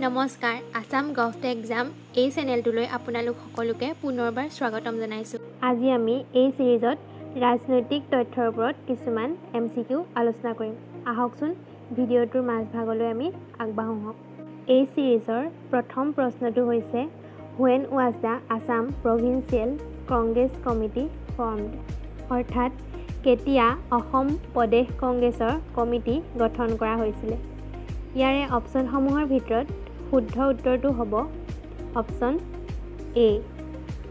নমস্কাৰ Assam govt exam এই চেনেলটোলৈ আপোনালোক সকলোকে পুনৰবাৰ স্বাগতম জনাইছোঁ। আজি আমি এই সিৰিজত ৰাজনৈতিক তথ্যৰ ওপৰত কিছুমান MCQ আলোচনা কৰিম। আহকচোন ভিডিঅ'টোৰ মাজভাগলৈ আমি আগবাঢ়ো। এই সিৰিজৰ প্ৰথম প্ৰশ্নটো হৈছে When was the Assam Provincial Congress Committee formed? অৰ্থাৎ কেতিয়া অসম প্ৰদেশ কংগ্ৰেছৰ কমিটি গঠন কৰা হৈছিল? ইয়াৰে অপশ্যনসমূহৰ ভিতৰত শুদ্ধ উত্তৰটো হ'ব অপশ্যন এ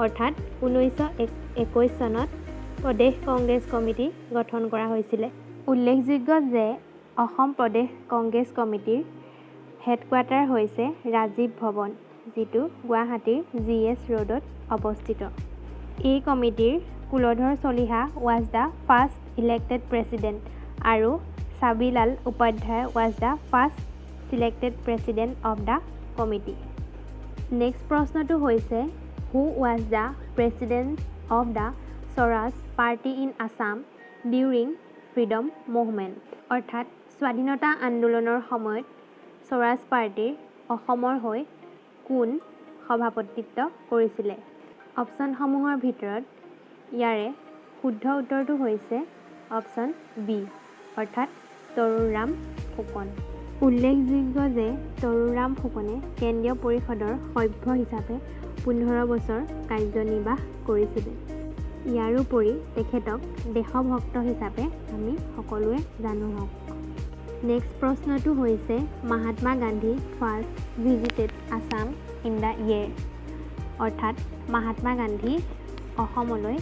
অৰ্থাৎ 1921 চনত প্ৰদেশ কংগ্ৰেছ কমিটি গঠন কৰা হৈছিল। উল্লেখযোগ্য যে অসম প্ৰদেশ কংগ্ৰেছ কমিটিৰ হেডকোৱাৰ্টাৰ হৈছে ৰাজীৱ ভৱন, যিটো গুৱাহাটীৰ GS ৰোডত অৱস্থিত। এই কমিটিৰ Kuladhar Chaliha was the first elected president আৰু চাবিলাল Upadhyay was the first selected president of the committee. Next প্ৰশ্নটো হৈছে Who was the president of the Swaraj Party in Assam during freedom movement? অৰ্থাৎ স্বাধীনতা আন্দোলনৰ সময়ত স্বৰাজ পাৰ্টিৰ অসমৰ হৈ কোন সভাপতিত্ব কৰিছিলে? অপশ্যনসমূহৰ ভিতৰত ইয়াৰে শুদ্ধ উত্তৰটো হৈছে অপশ্যন বি অৰ্থাৎ তৰুণৰাম ফুকন। উল্লেখযোগ্য যে তৰুণৰাম ফুকনে কেন্দ্ৰীয় পৰিষদৰ সভ্য হিচাপে 15 বছৰ কাৰ্যনিৰ্বাহ কৰিছিল। ইয়াৰোপৰি তেখেতক দেশভক্ত হিচাপে আমি সকলোৱে জানো। নেক্সট প্ৰশ্নটো হৈছে Mahatma Gandhi first visited Assam in the year. অৰ্থাৎ মহাত্মা গান্ধী অসমলৈ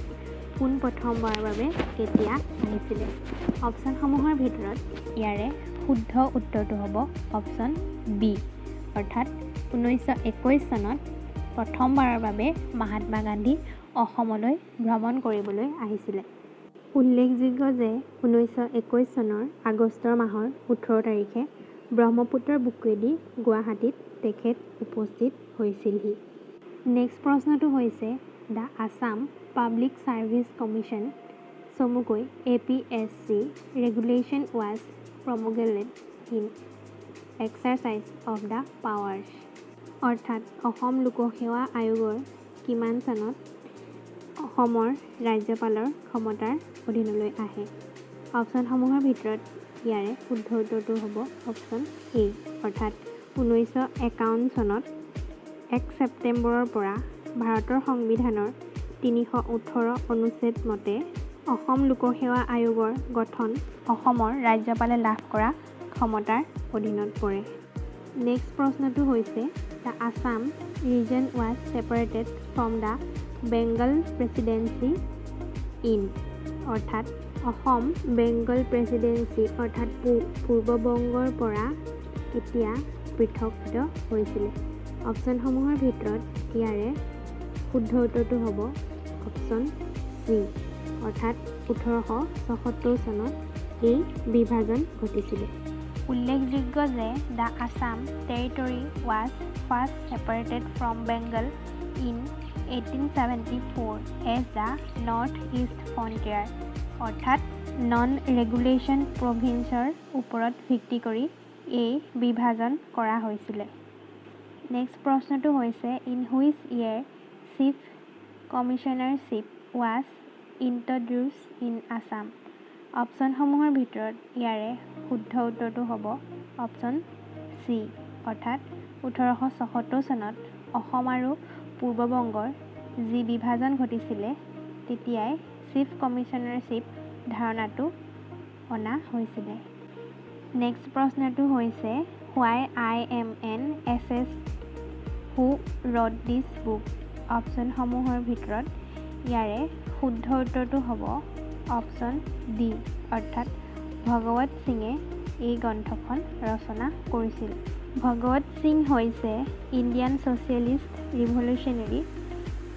পোন প্ৰথমবাৰৰ বাবে কেতিয়া আহিছিলে? অপশ্যনসমূহৰ ভিতৰত ইয়াৰে শুদ্ধ উত্তৰটো হ'ব অপশ্যন বি অৰ্থাৎ 1921 চনত প্ৰথমবাৰৰ বাবে মহাত্মা গান্ধী অসমলৈ ভ্ৰমণ কৰিবলৈ আহিছিলে। উল্লেখযোগ্য যে 1921 চনৰ আগষ্টৰ মাহৰ 18 তাৰিখে ব্ৰহ্মপুত্ৰৰ বুকুৱেদি গুৱাহাটীত তেখেত উপস্থিত হৈছিলহি। নেক্সট প্ৰশ্নটো হৈছে the Assam public service commission চমুকৈ APSC regulation was promulgated in exercise of the powers. অৰ্থাৎ অসম লোকসেৱা আয়োগৰ কিমান চনত অসমৰ ৰাজ্যপালৰ ক্ষমতাৰ অধীনলৈ আহে? অপশ্যনসমূহৰ ভিতৰত ইয়াৰে শুদ্ধ উত্তৰটো হ'ব অপশ্যন এ অৰ্থাৎ 1951 চনত 1 ছেপ্টেম্বৰৰ পৰা ভাৰতৰ সংবিধানৰ 318 অনুচ্ছেদ মতে অসম লোকসেৱা আয়োগৰ গঠন অসমৰ ৰাজ্যপালে লাভ কৰা ক্ষমতাৰ অধীনত পৰে। নেক্সট প্ৰশ্নটো হৈছে the Assam region was separated from the Bengal presidency in. অৰ্থাৎ অসম বেংগল প্ৰেচিডেঞ্চি অৰ্থাৎ পূৰ্ববংগৰ পৰা কেতিয়া পৃথকীকৃত হৈছিলে? অপশ্যনসমূহৰ ভিতৰত ইয়াৰে শুদ্ধ উত্তৰটো হ'ব অপশ্যন চি অৰ্থাৎ 1876 চনত এই বিভাজন ঘটিছিল। উল্লেখযোগ্য যে the Assam territory was first separated from Bengal in 1874 as the north east frontier. অৰ্থাৎ নন ৰেগুলেশ্যন প্ৰভিন্সৰ ওপৰত ভিত্তি কৰি এই বিভাজন কৰা হৈছিলে। নেক্সট প্ৰশ্নটো হৈছে in which year chief commissionership was introduced in Assam. অপশ্যনসমূহৰ ভিতৰত ইয়াৰে শুদ্ধ উত্তৰটো হ'ব অপশ্যন চি অৰ্থাৎ 1876 চনত অসম আৰু পূৰ্ববংগৰ যি বিভাজন ঘটিছিলে তেতিয়াই চিফ কমিশ্যনাৰশ্বিপ ধাৰণাটো অনা হৈছিলে। নেক্সট প্ৰশ্নটো হৈছে হোৱাই IMN SS হু ৰট দিছ বুক। অপশ্যনসমূহৰ ভিতৰত ইয়াৰে শুদ্ধ উত্তৰটো হ'ব অপশ্যন ডি অৰ্থাৎ ভগৱত সিঙে এই গ্ৰন্থখন ৰচনা কৰিছিল। ভগৱত সিং হৈছে Indian socialist revolutionary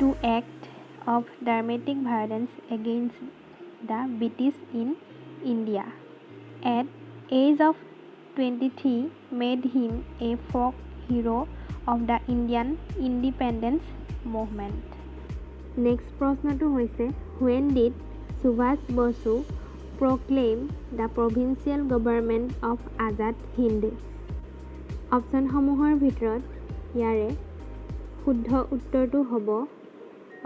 to act of dramatic violence against the British in India. At age of 23 made him a folk hero of the Indian independence movement. Next প্ৰশ্নটো হৈছে When did Subhash Bosu proclaim the provincial government of Azad Hind? অপশ্যনসমূহৰ ভিতৰত ইয়াৰে শুদ্ধ উত্তৰটো হ'ব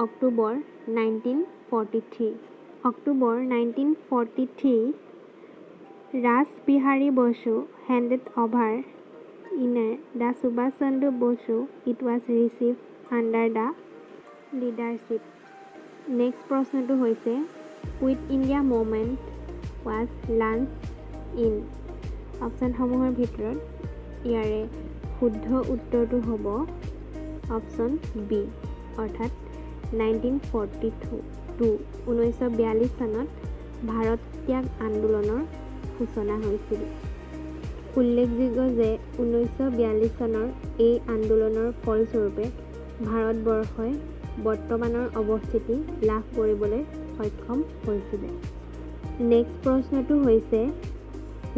October 1943। October 1943 Ras Bihari Bosu handed over in the Subhash Chandra Bosu. It was received under the leadership. Next প্ৰশ্নটো হৈছে Quit India movement was launched in অপশ্যনসমূহৰ ভিতৰত ইয়াৰে শুদ্ধ উত্তৰটো হ'ব অপশ্যন বি অৰ্থাৎ 1942 চনত ভাৰত ত্যাগ আন্দোলনৰ সূচনা হৈছিল। উল্লেখযোগ্য যে 1942 চনৰ এই আন্দোলনৰ ফলস্বৰূপে ভাৰতবৰ্ষই বৰ্তমানৰ অৱস্থিতি লাভ কৰিবলৈ সক্ষম হৈছিল। নেক্সট প্ৰশ্নটো হৈছে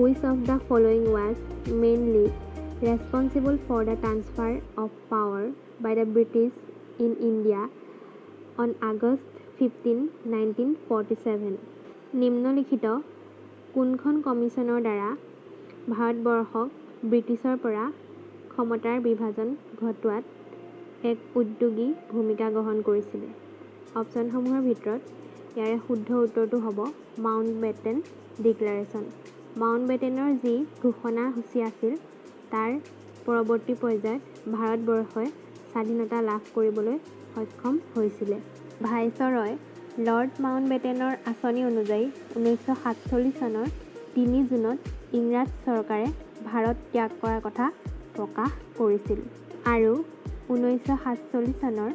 Which of the following was mainly responsible for the transfer of power by the British in India on August 15, 1947? নিম্নলিখিত কোনখন কমিছনৰ দ্বাৰা ভাৰতবৰ্ষক ব্ৰিটিছৰ পৰা ক্ষমতাৰ বিভাজন ঘটোৱাত এক উদ্যোগী ভূমিকা গ্ৰহণ কৰিছিল? অপশ্যনসমূহৰ ভিতৰত ইয়াৰে শুদ্ধ উত্তৰটো হ'ব মাউণ্টবেটেন ডিক্লাৰেশ্যন। মাউণ্টবেটেনৰ যি ঘোষণাসূচী আছিল তাৰ পৰৱৰ্তী পৰ্যায়ত ভাৰতবৰ্ষই স্বাধীনতা লাভ কৰিবলৈ সক্ষম হৈছিলে। ভাইচৰয় লৰ্ড মাউণ্টবেটেনৰ আঁচনি অনুযায়ী 1947 চনৰ 3 জুনত ইংৰাজ চৰকাৰে ভাৰত ত্যাগ কৰাৰ কথা প্ৰকাশ কৰিছিল আৰু 1947 চনৰ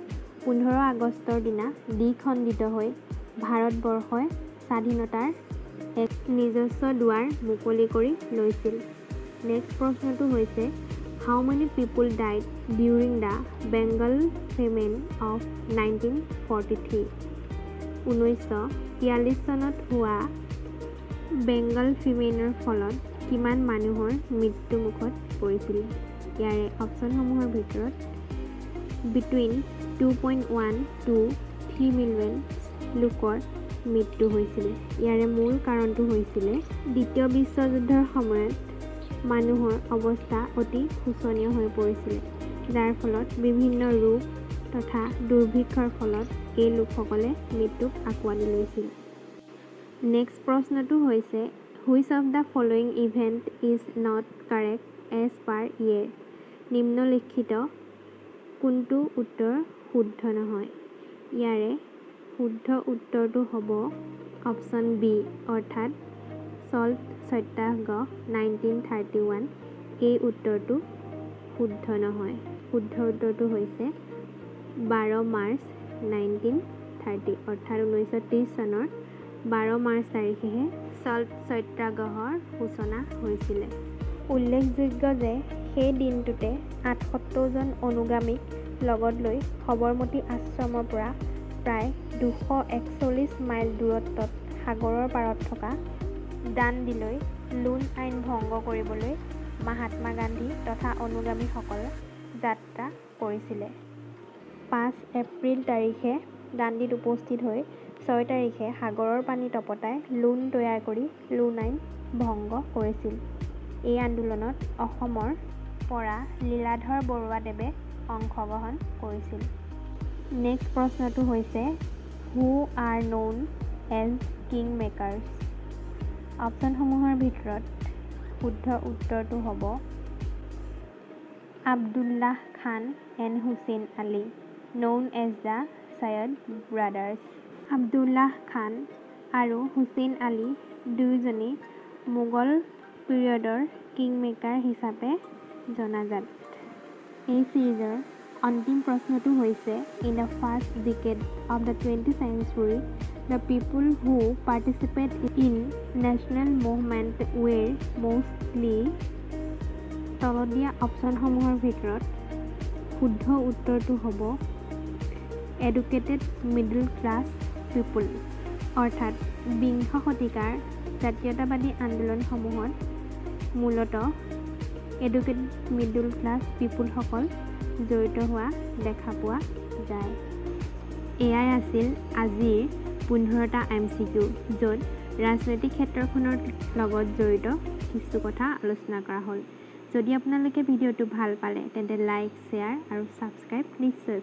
15 আগষ্টৰ দিনা দ্বিখণ্ডিত হৈ ভাৰতবৰ্ষই স্বাধীনতাৰ এক নিজস্ব দুৱাৰ মুকলি কৰি লৈছিল। নেক্সট প্ৰশ্নটো হৈছে How many people died during the Bengal famine of 1943? 1943 চনত হোৱা বেংগল ফেমিনৰ ফলত কিমান মানুহৰ মৃত্যু মুখত পৰিছিল? ইয়াৰে অপশ্যনসমূহৰ ভিতৰত between 2.1 to 3 million লোকৰ মৃত্যু হৈছিল। ইয়াৰে মূল কাৰণটো হৈছিলে দ্বিতীয় বিশ্বযুদ্ধৰ সময়ত মানুহৰ অৱস্থা অতি শোচনীয় হৈ পৰিছিল, যাৰ ফলত বিভিন্ন ৰোগ তথা দুৰ্ভিক্ষৰ ফলত এই লোকসকলে মৃত্যুক আঁকোৱালি লৈছিল। নেক্সট প্ৰশ্নটো হৈছে Which of the following event is not correct as per year? নিম্নলিখিত কোনটো উত্তৰ শুদ্ধ নহয়? ইয়াৰে শুদ্ধ উত্তৰটো হ'ব অপশ্যন বি অৰ্থাৎ সল্ট সত্যাগ্ৰহ 1931। এই উত্তৰটো শুদ্ধ নহয়। শুদ্ধ উত্তৰটো হৈছে 12 মাৰ্চ 1930 অৰ্থাৎ 1930 চনৰ 12 মাৰ্চ তাৰিখেহে সল্ট সত্যাগ্ৰহৰ সূচনা হৈছিলে। উল্লেখযোগ্য যে সেই দিনটোতে 78 জন অনুগামীক লগত লৈ সবৰমতী আশ্ৰমৰ পৰা প্ৰায় 241 মাইল দূৰত্বত সাগৰৰ পাৰত থকা দাণ্ডিলৈ লোণ আইন ভংগ কৰিবলৈ মহাত্মা গান্ধী তথা অনুগামীসকলে যাত্ৰা কৰিছিলে। 5 এপ্ৰিল তাৰিখে দাণ্ডিত উপস্থিত হৈ 6 তাৰিখে সাগৰৰ পানী তপতাই লোণ তৈয়াৰ কৰি লোণ আইন ভংগ কৰিছিল। এই আন্দোলনত অসমৰ পৰা লীলাধৰ বৰুৱাদেৱে অংশগ্ৰহণ কৰিছিল। নেক্সট প্ৰশ্নটো হৈছে Who are known as Kingmakers? অপশ্যনসমূহৰ ভিতৰত শুদ্ধ উত্তৰটো হ'ব Abdullah Khan and Hussain Ali known as the Sayyid brothers। Abdullah Khan আৰু হুছেইন আলী দুয়োজনেই মোগল পিৰিয়ডৰ কিংমেকাৰ হিচাপে জনাজাত। এই চিৰিজৰ অন্তিম প্ৰশ্নটো হৈছে In the first decade of the 20th century, the people who participate in national movement were mostly তলত দিয়া অপশ্যনসমূহৰ ভিতৰত শুদ্ধ উত্তৰটো হ'ব এডুকেটেড মিডল ক্লাছ পিপুল অৰ্থাৎ বিংশ শতিকাৰ জাতীয়তাবাদী আন্দোলনসমূহত মূলতঃ এডুকেটেড মিডল ক্লাছ পিপুলসকল জড়িত হোৱা দেখা পোৱা যায়। এয়াই আছিল আজিৰ 15টা MCQ, য'ত ৰাজনৈতিক ক্ষেত্ৰখনৰ লগত জড়িত কিছু কথা আলোচনা কৰা হ'ল। যদি আপোনালোকে ভিডিঅ'টো ভাল পালে তেন্তে লাইক শ্বেয়াৰ আৰু ছাবস্ক্ৰাইব নিশ্চয় কৰিব।